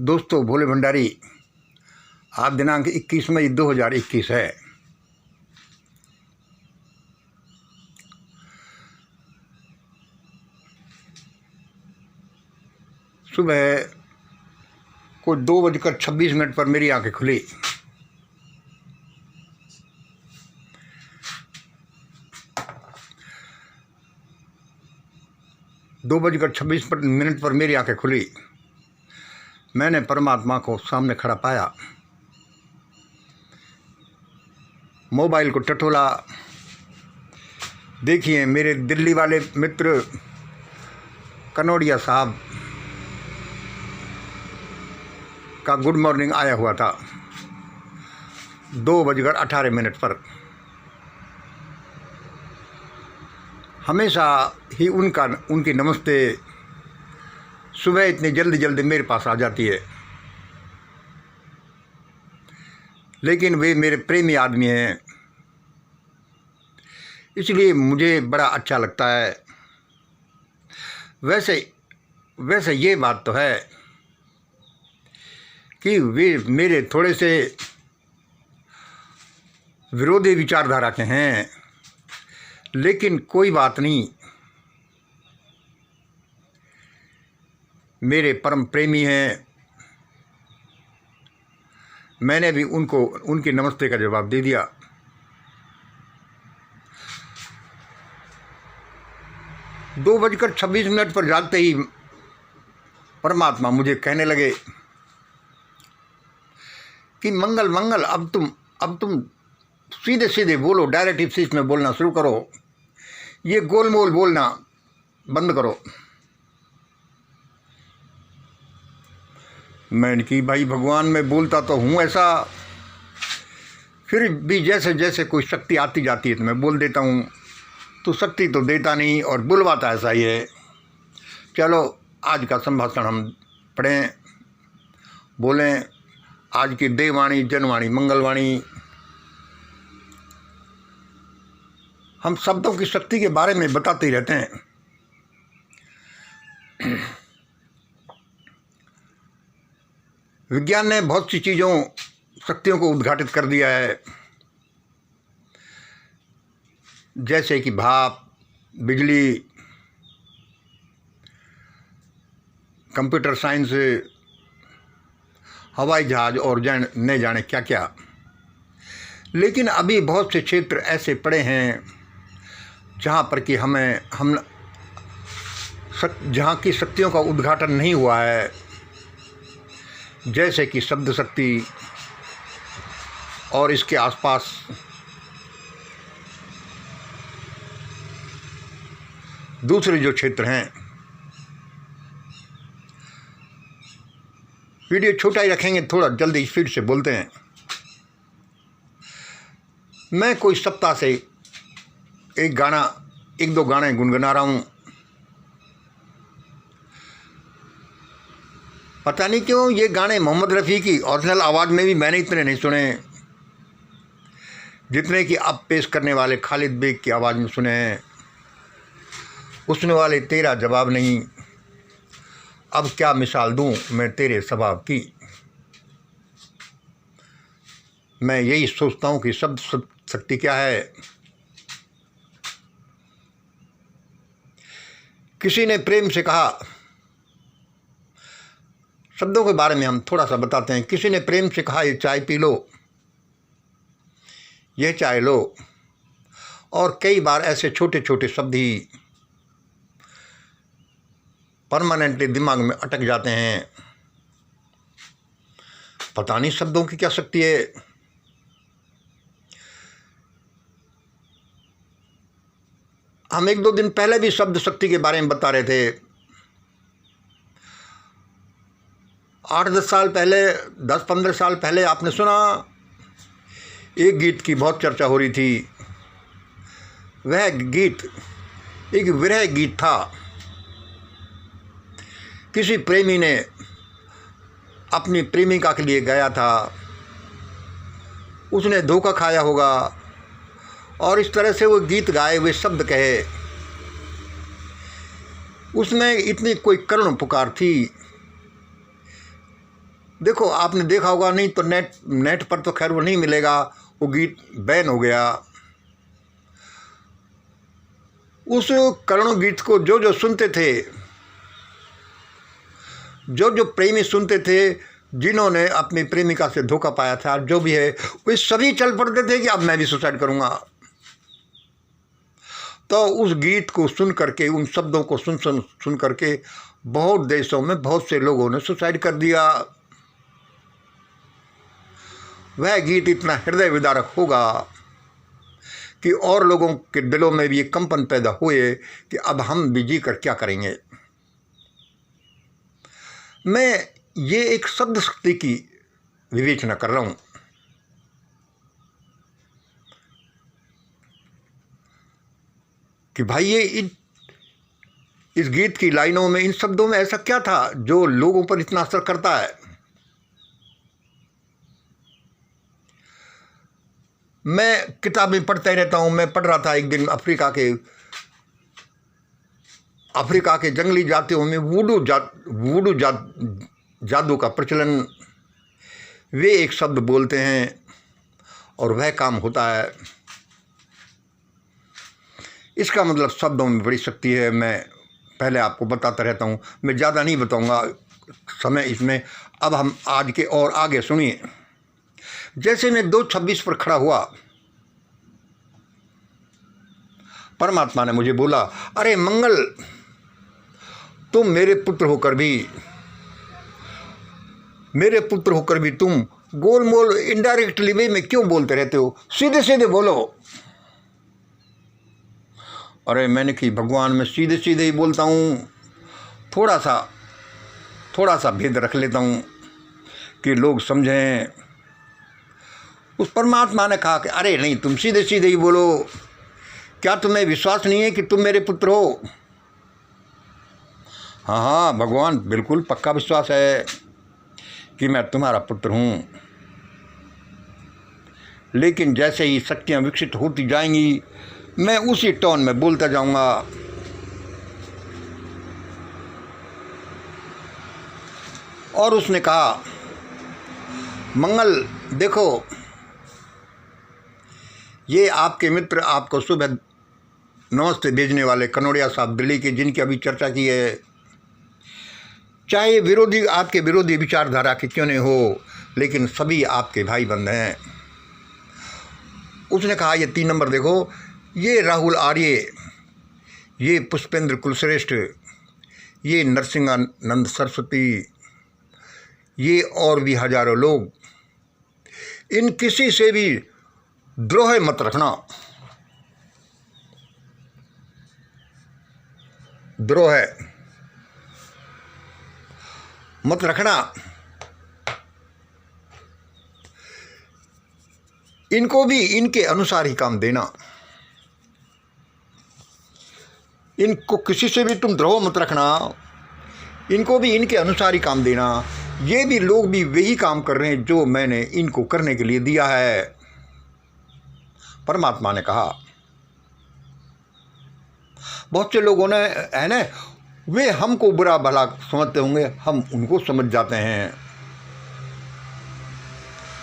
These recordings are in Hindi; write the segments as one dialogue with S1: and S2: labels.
S1: दोस्तों, भोले भंडारी। आज दिनांक 21 मई 2021 है। सुबह को 2:26 पर मेरी आंखें खुली। दो बजकर 26 पर मेरी आंखें खुली। मैंने परमात्मा को सामने खड़ा पाया। मोबाइल को टटोला। देखिए, मेरे दिल्ली वाले मित्र कनौड़िया साहब का गुड मॉर्निंग आया हुआ था 2:18 पर। हमेशा ही उनकी नमस्ते सुबह इतनी जल्दी जल्दी मेरे पास आ जाती है, लेकिन वे मेरे प्रेमी आदमी हैं, इसलिए मुझे बड़ा अच्छा लगता है। वैसे ये बात तो है कि वे मेरे थोड़े से विरोधी विचारधारा के हैं, लेकिन कोई बात नहीं। मेरे परम प्रेमी हैं। मैंने भी उनको उनके नमस्ते का जवाब दे दिया। दो बजकर 26 पर जागते ही परमात्मा मुझे कहने लगे कि मंगल मंगल, अब तुम सीधे सीधे बोलो, डायरेक्ट स्पीच में बोलना शुरू करो, ये गोलमोल बोलना बंद करो। मैंने कि भाई भगवान, मैं बोलता तो हूँ ऐसा, फिर भी जैसे जैसे कोई शक्ति आती जाती है तो मैं बोल देता हूँ। तो शक्ति तो देता नहीं और बुलवाता ऐसा ही है। चलो, आज का संभाषण हम पढ़ें, बोलें। आज की देववाणी, जनवाणी, मंगलवाणी। हम शब्दों की शक्ति के बारे में बताते ही रहते हैं। विज्ञान ने बहुत सी शक्तियों को उद्घाटित कर दिया है, जैसे कि भाप, बिजली, कंप्यूटर साइंस, हवाई जहाज और न जाने क्या क्या। लेकिन अभी बहुत से क्षेत्र ऐसे पड़े हैं जहाँ पर कि जहाँ की शक्तियों का उद्घाटन नहीं हुआ है, जैसे कि शब्द शक्ति और इसके आसपास दूसरे जो क्षेत्र हैं। वीडियो छोटा ही रखेंगे, थोड़ा जल्दी स्पीड से बोलते हैं। मैं कोई सप्ताह से एक दो गाने गुनगुना रहा हूँ। पता नहीं क्यों ये गाने मोहम्मद रफ़ी की ओरिजिनल आवाज़ में भी मैंने इतने नहीं सुने जितने कि अब पेश करने वाले खालिद बेग की आवाज़ में सुने हैं। उसने वाले तेरा जवाब नहीं, अब क्या मिसाल दूं मैं तेरे सबाब की। मैं यही सोचता हूँ कि शब्द शक्ति क्या है। किसी ने प्रेम से कहा, शब्दों के बारे में हम थोड़ा सा बताते हैं। किसी ने प्रेम से कहा, ये चाय पी लो, यह चाय लो। और कई बार ऐसे छोटे छोटे शब्द ही परमानेंटली दिमाग में अटक जाते हैं। पता नहीं शब्दों की क्या शक्ति है। हम 1-2 दिन पहले भी शब्द शक्ति के बारे में बता रहे थे। 8-10 साल पहले, 10-15 साल पहले आपने सुना, एक गीत की बहुत चर्चा हो रही थी। वह गीत एक विरह गीत था। किसी प्रेमी ने अपनी प्रेमिका के लिए गाया था। उसने धोखा खाया होगा और इस तरह से वो गीत गाए, वे शब्द कहे। उसमें इतनी कोई करुण पुकार थी देखो आपने देखा होगा, नहीं तो नेट पर तो खैर वो नहीं मिलेगा, वो गीत बैन हो गया। उस करुण गीत को जो जो सुनते थे, जो जो प्रेमी सुनते थे, जिन्होंने अपनी प्रेमिका से धोखा पाया था, जो भी है, वे सभी चल पड़ते थे कि अब मैं भी सुसाइड करूंगा। तो उस गीत को सुन करके, उन शब्दों को सुन करके बहुत देशों में बहुत से लोगों ने सुसाइड कर दिया। वह गीत इतना हृदय विदारक होगा कि और लोगों के दिलों में भी ये कंपन पैदा हुए कि अब हम भी जी कर क्या करेंगे। मैं ये एक शब्द शक्ति की विवेचना कर रहा हूं कि भाई ये इस गीत की लाइनों में, इन शब्दों में ऐसा क्या था जो लोगों पर इतना असर करता है। मैं किताबें पढ़ते रहता हूं। मैं पढ़ रहा था एक दिन अफ्रीका के जंगली जातियों में वूडू जादू का प्रचलन, वे एक शब्द बोलते हैं और वह काम होता है। इसका मतलब शब्दों में बड़ी शक्ति है। मैं पहले आपको बताता रहता हूँ, मैं ज़्यादा नहीं बताऊँगा समय इसमें। अब हम आज के और आगे सुनिए। जैसे मैं 2:26 पर खड़ा हुआ, परमात्मा ने मुझे बोला, अरे मंगल, तुम मेरे पुत्र होकर भी तुम गोलमोल इनडायरेक्टली वे में क्यों बोलते रहते हो, सीधे सीधे बोलो। अरे मैंने कि भगवान, मैं सीधे सीधे ही बोलता हूँ, थोड़ा सा भेद रख लेता हूँ कि लोग समझें। उस परमात्मा ने कहा कि अरे नहीं, तुम सीधे सीधे ही बोलो। क्या तुम्हें विश्वास नहीं है कि तुम मेरे पुत्र हो? हाँ भगवान, बिल्कुल पक्का विश्वास है कि मैं तुम्हारा पुत्र हूँ। लेकिन जैसे ही शक्तियाँ विकसित होती जाएंगी, मैं उसी टोन में बोलता जाऊँगा। और उसने कहा, मंगल देखो, ये आपके मित्र आपको सुबह नमस्ते भेजने वाले कनौड़िया साहब दिल्ली के, जिनकी अभी चर्चा की है, चाहे आपके विरोधी विचारधारा के क्यों नहीं हो, लेकिन सभी आपके भाई बंद हैं। उसने कहा, ये 3 नंबर देखो, ये राहुल आर्य, ये पुष्पेंद्र कुलश्रेष्ठ, ये नरसिंहानंद सरस्वती, ये और भी हजारों लोग, इन किसी से भी द्रोह मत रखना। द्रोह मत रखना। इनको भी इनके अनुसार ही काम देना। इनको किसी से भी तुम द्रोह मत रखना, इनको भी इनके अनुसार ही काम देना। ये भी लोग भी वही काम कर रहे हैं जो मैंने इनको करने के लिए दिया है, परमात्मा ने कहा। बहुत से लोगों ने, है ना, वे हमको बुरा भला समझते होंगे, हम उनको समझ जाते हैं।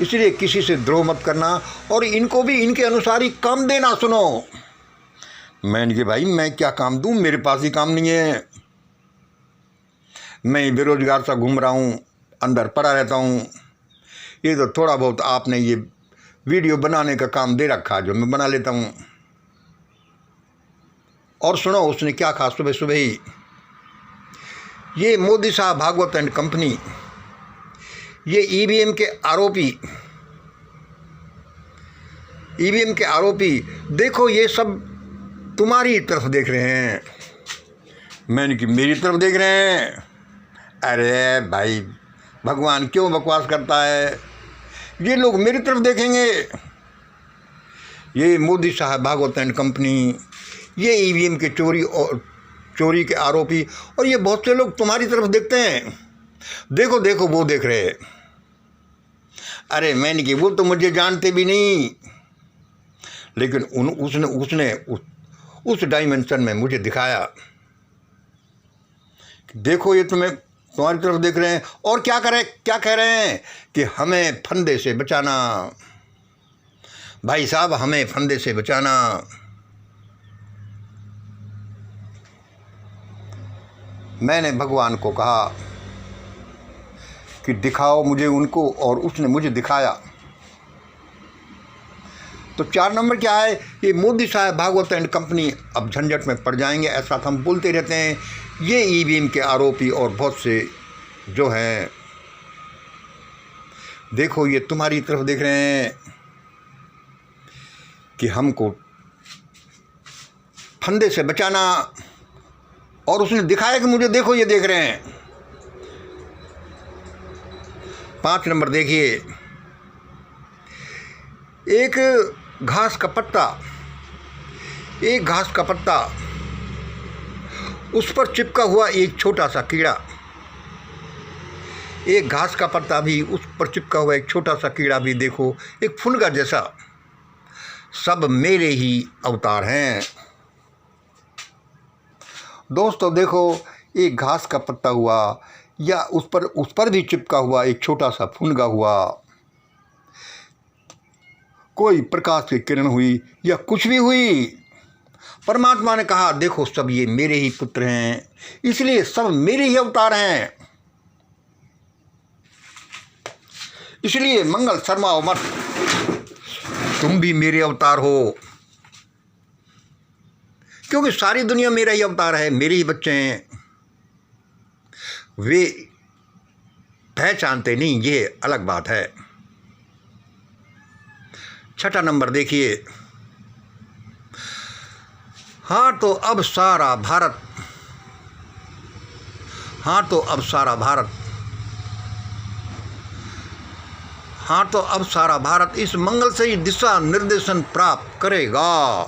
S1: इसलिए किसी से द्रोह मत करना और इनको भी इनके अनुसार ही काम देना। सुनो, मैंने कहा भाई मैं क्या काम दूं, मेरे पास ही काम नहीं है। मैं बेरोजगार सा घूम रहा हूं, अंदर पड़ा रहता हूं। ये तो थोड़ा बहुत आपने ये वीडियो बनाने का काम दे रखा, जो मैं बना लेता हूं। और सुनो उसने क्या कहा सुबह सुबह ही, ये मोदी साहब, भागवत एंड कंपनी, ये ईवीएम के आरोपी, देखो ये सब तुम्हारी तरफ देख रहे हैं। मैंने कि मेरी तरफ देख रहे हैं? अरे भाई, भगवान क्यों बकवास करता है, ये लोग मेरी तरफ देखेंगे। ये मोदी साहब, भागवत एंड कंपनी, ये ईवीएम के चोरी के आरोपी, और ये बहुत से लोग तुम्हारी तरफ देखते हैं। देखो देखो वो देख रहे हैं। अरे मैंने कि वो तो मुझे जानते भी नहीं, लेकिन उसने उस डायमेंशन में मुझे दिखाया कि देखो ये तुम्हारी तरफ देख रहे हैं और क्या कह रहे हैं कि हमें फंदे से बचाना। भाई साहब, हमें फंदे से बचाना। मैंने भगवान को कहा कि दिखाओ मुझे उनको, और उसने मुझे दिखाया। तो 4 नंबर क्या है? ये मोदी साहब, भागवत एंड कंपनी अब झंझट में पड़ जाएंगे, ऐसा तो हम बोलते रहते हैं। ये ईवीएम के आरोपी और बहुत से जो हैं, देखो ये तुम्हारी तरफ देख रहे हैं कि हमको फंदे से बचाना, और उसने दिखाया कि मुझे देखो ये देख रहे हैं। 5 नंबर देखिए, एक घास का पत्ता, उस पर चिपका हुआ एक छोटा सा कीड़ा। एक घास का पत्ता भी, उस पर चिपका हुआ एक छोटा सा कीड़ा भी, देखो एक फुनगा जैसा। सब मेरे ही अवतार हैं। दोस्तों देखो, एक घास का पत्ता हुआ, या उस पर भी चिपका हुआ एक छोटा सा फुनगा हुआ, कोई प्रकाश की किरण हुई या कुछ भी हुई, परमात्मा ने कहा देखो सब ये मेरे ही पुत्र हैं, इसलिए सब मेरे ही अवतार हैं। इसलिए मंगल शर्माओ मत, तुम भी मेरे अवतार हो, क्योंकि सारी दुनिया मेरा ही अवतार है, मेरे ही बच्चे हैं। वे पहचानते नहीं, ये अलग बात है। 6 नंबर देखिए, हाँ तो अब सारा भारत इस मंगल से ही दिशा निर्देशन प्राप्त करेगा।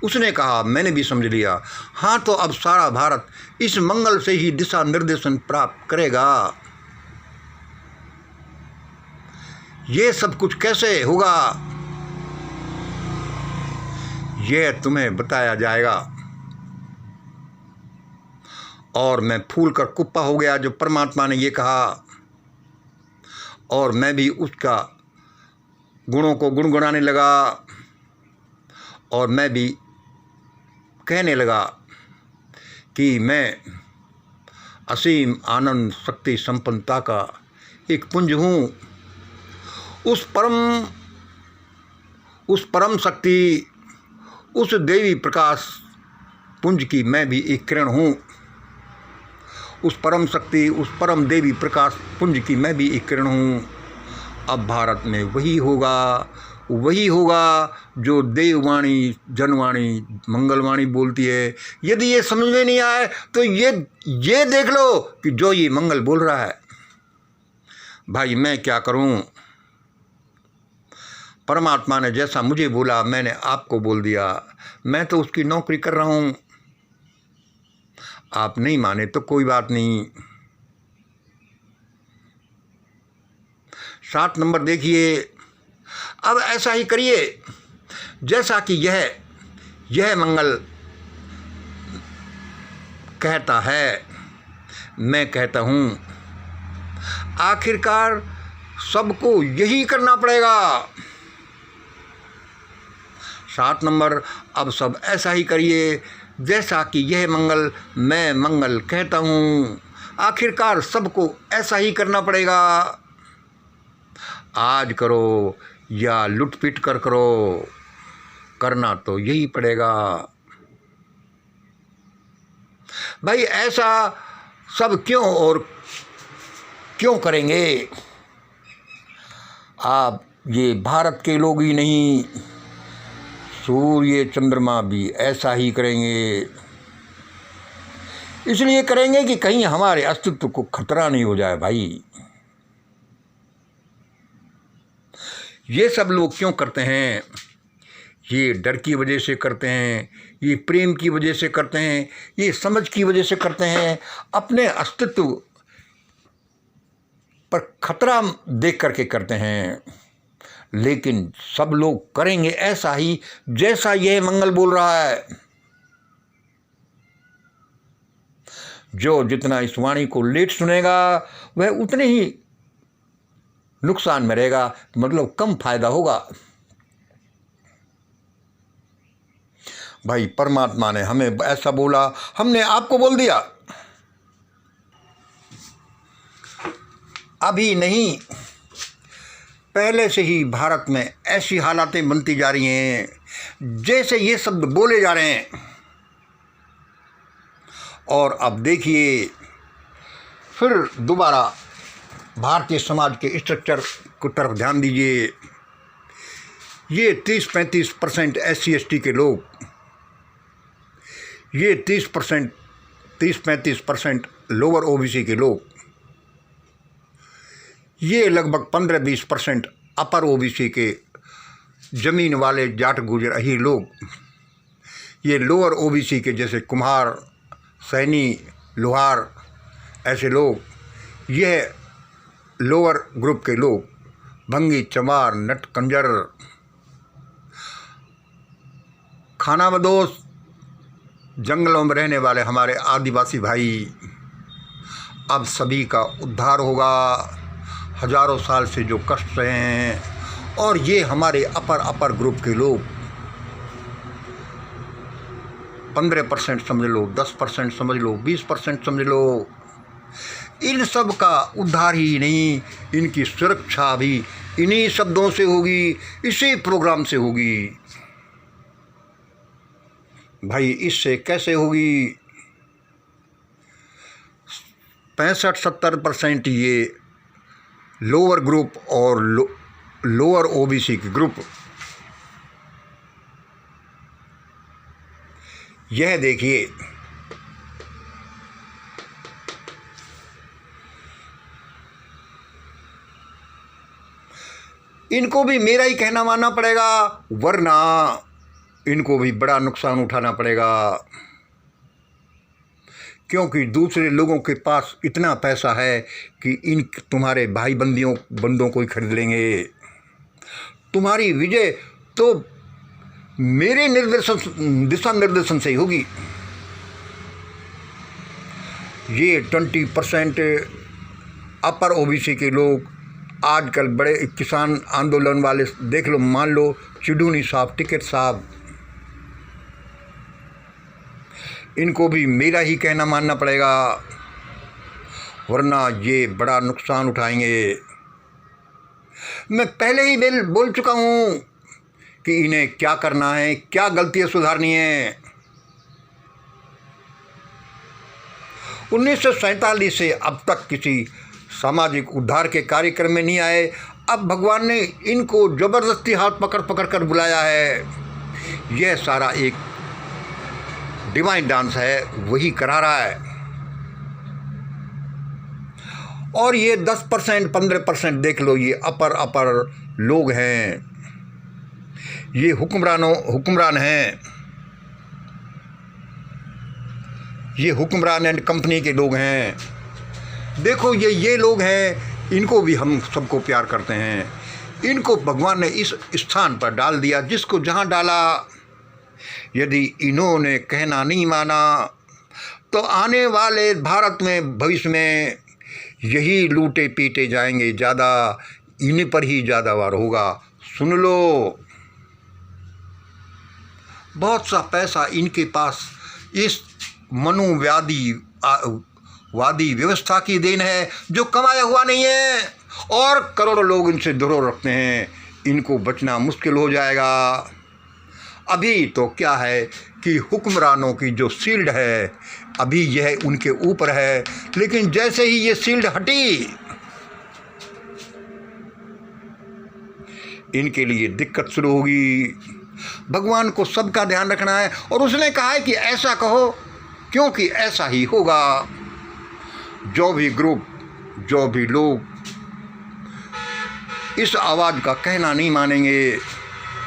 S1: उसने कहा, मैंने भी समझ लिया, हाँ तो अब सारा भारत इस मंगल से ही दिशा निर्देशन प्राप्त करेगा। ये सब कुछ कैसे होगा, यह तुम्हें बताया जाएगा। और मैं फूल कर कुप्पा हो गया जो परमात्मा ने ये कहा, और मैं भी उसका गुणों को गुनगुनाने लगा, और मैं भी कहने लगा कि मैं असीम आनंद शक्ति संपन्नता का एक पुंज हूँ। उस परम शक्ति, उस देवी प्रकाश पुंज की मैं भी एक किरण हूँ। उस परम शक्ति, उस परम देवी प्रकाश पुंज की मैं भी एक किरण हूँ। अब भारत में वही होगा जो देववाणी, जनवाणी, मंगलवाणी बोलती है। यदि ये समझ में नहीं आए तो ये देख लो कि जो ये मंगल बोल रहा है। भाई मैं क्या करूं, परमात्मा ने जैसा मुझे बोला मैंने आपको बोल दिया। मैं तो उसकी नौकरी कर रहा हूं, आप नहीं माने तो कोई बात नहीं। 7 नंबर देखिए, अब ऐसा ही करिए जैसा कि यह मंगल कहता है, मैं कहता हूँ। आखिरकार सबको यही करना पड़ेगा। 7 नंबर, अब सब ऐसा ही करिए जैसा कि यह मंगल, मैं मंगल कहता हूँ। आखिरकार सबको ऐसा ही करना पड़ेगा। आज करो या लुटपिट कर करो, करना तो यही पड़ेगा। भाई ऐसा सब क्यों करेंगे? आप ये भारत के लोग ही नहीं, सूर्य चंद्रमा भी ऐसा ही करेंगे। इसलिए करेंगे कि कहीं हमारे अस्तित्व को खतरा नहीं हो जाए। भाई ये सब लोग क्यों करते हैं? ये डर की वजह से करते हैं, ये प्रेम की वजह से करते हैं, ये समझ की वजह से करते हैं। अपने अस्तित्व पर खतरा देख करके करते हैं। लेकिन सब लोग करेंगे ऐसा ही जैसा यह मंगल बोल रहा है। जो जितना इस वाणी को लेट सुनेगा वह उतने ही नुकसान में रहेगा, मतलब कम फायदा होगा। भाई परमात्मा ने हमें ऐसा बोला, हमने आपको बोल दिया। अभी नहीं, पहले से ही भारत में ऐसी हालातें बनती जा रही हैं जैसे ये शब्द बोले जा रहे हैं। और अब देखिए फिर दोबारा भारतीय समाज के स्ट्रक्चर की तरफ ध्यान दीजिए। ये 30-35% SC/ST के लोग, ये 30-35% लोअर OBC के लोग, ये लगभग 15-20% अपर OBC के ज़मीन वाले जाट गुजर अही लोग, ये लोअर OBC के जैसे कुम्हार, सैनी, लोहार, ऐसे लोग, यह लोअर ग्रुप के लोग, भंगी, चमार, नट, कंजर, खानाबदोश, जंगलों में रहने वाले हमारे आदिवासी भाई, अब सभी का उद्धार होगा। हजारों साल से जो कष्ट रहे हैं, और ये हमारे अपर ग्रुप के लोग 15% समझ लो, 10% समझ लो, 20% समझ लो, इन सब का उद्धार ही नहीं, इनकी सुरक्षा भी इन्हीं शब्दों से होगी, इसी प्रोग्राम से होगी। भाई इससे कैसे होगी? 65-70% ये लोअर ग्रुप और लोअर OBC के ग्रुप, यह देखिए इनको भी मेरा ही कहना मानना पड़ेगा, वरना इनको भी बड़ा नुकसान उठाना पड़ेगा, क्योंकि दूसरे लोगों के पास इतना पैसा है कि इन तुम्हारे भाई बंदों को ही खरीद लेंगे। तुम्हारी विजय तो मेरे दिशा निर्देशन से ही होगी। ये 20% अपर OBC के लोग आजकल बड़े किसान आंदोलन वाले देख लो, मान लो चिडूनी साहब, टिकैत साहब, इनको भी मेरा ही कहना मानना पड़ेगा, वरना ये बड़ा नुकसान उठाएंगे। मैं पहले ही बोल चुका हूँ कि इन्हें क्या करना है, क्या गलतियाँ सुधारनी है। 1947 से अब तक किसी सामाजिक उद्धार के कार्यक्रम में नहीं आए। अब भगवान ने इनको ज़बरदस्ती हाथ पकड़ कर बुलाया है। यह सारा एक डिवाइन डांस है, वही करा रहा है। और ये 10% 15% देख लो, ये अपर लोग हैं, ये हुक्मरान हैं, ये हुक्मरान एंड कंपनी के लोग हैं। देखो ये लोग हैं, इनको भी हम सबको प्यार करते हैं। इनको भगवान ने इस स्थान पर डाल दिया जिसको जहाँ डाला। यदि इन्होंने कहना नहीं माना तो आने वाले भारत में भविष्य में यही लूटे पीटे जाएंगे, ज़्यादा इन्हीं पर ही ज़्यादा वार होगा। सुन लो, बहुत सा पैसा इनके पास इस वादी व्यवस्था की देन है, जो कमाया हुआ नहीं है, और करोड़ों लोग इनसे धरोहर रखते हैं। इनको बचना मुश्किल हो जाएगा। अभी तो क्या है कि हुक्मरानों की जो शील्ड है, अभी यह उनके ऊपर है, लेकिन जैसे ही ये शील्ड हटी, इनके लिए दिक्कत शुरू होगी। भगवान को सबका ध्यान रखना है, और उसने कहा है कि ऐसा कहो, क्योंकि ऐसा ही होगा। जो भी ग्रुप, जो भी लोग इस आवाज़ का कहना नहीं मानेंगे,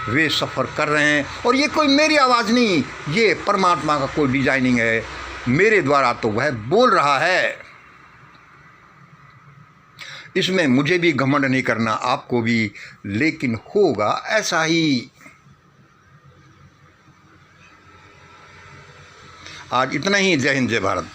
S1: वे सफ़र कर रहे हैं। और ये कोई मेरी आवाज़ नहीं, ये परमात्मा का कोई डिजाइनिंग है, मेरे द्वारा तो वह बोल रहा है। इसमें मुझे भी घमंड नहीं करना, आपको भी, लेकिन होगा ऐसा ही। आज इतना ही। जय हिंद, जय भारत।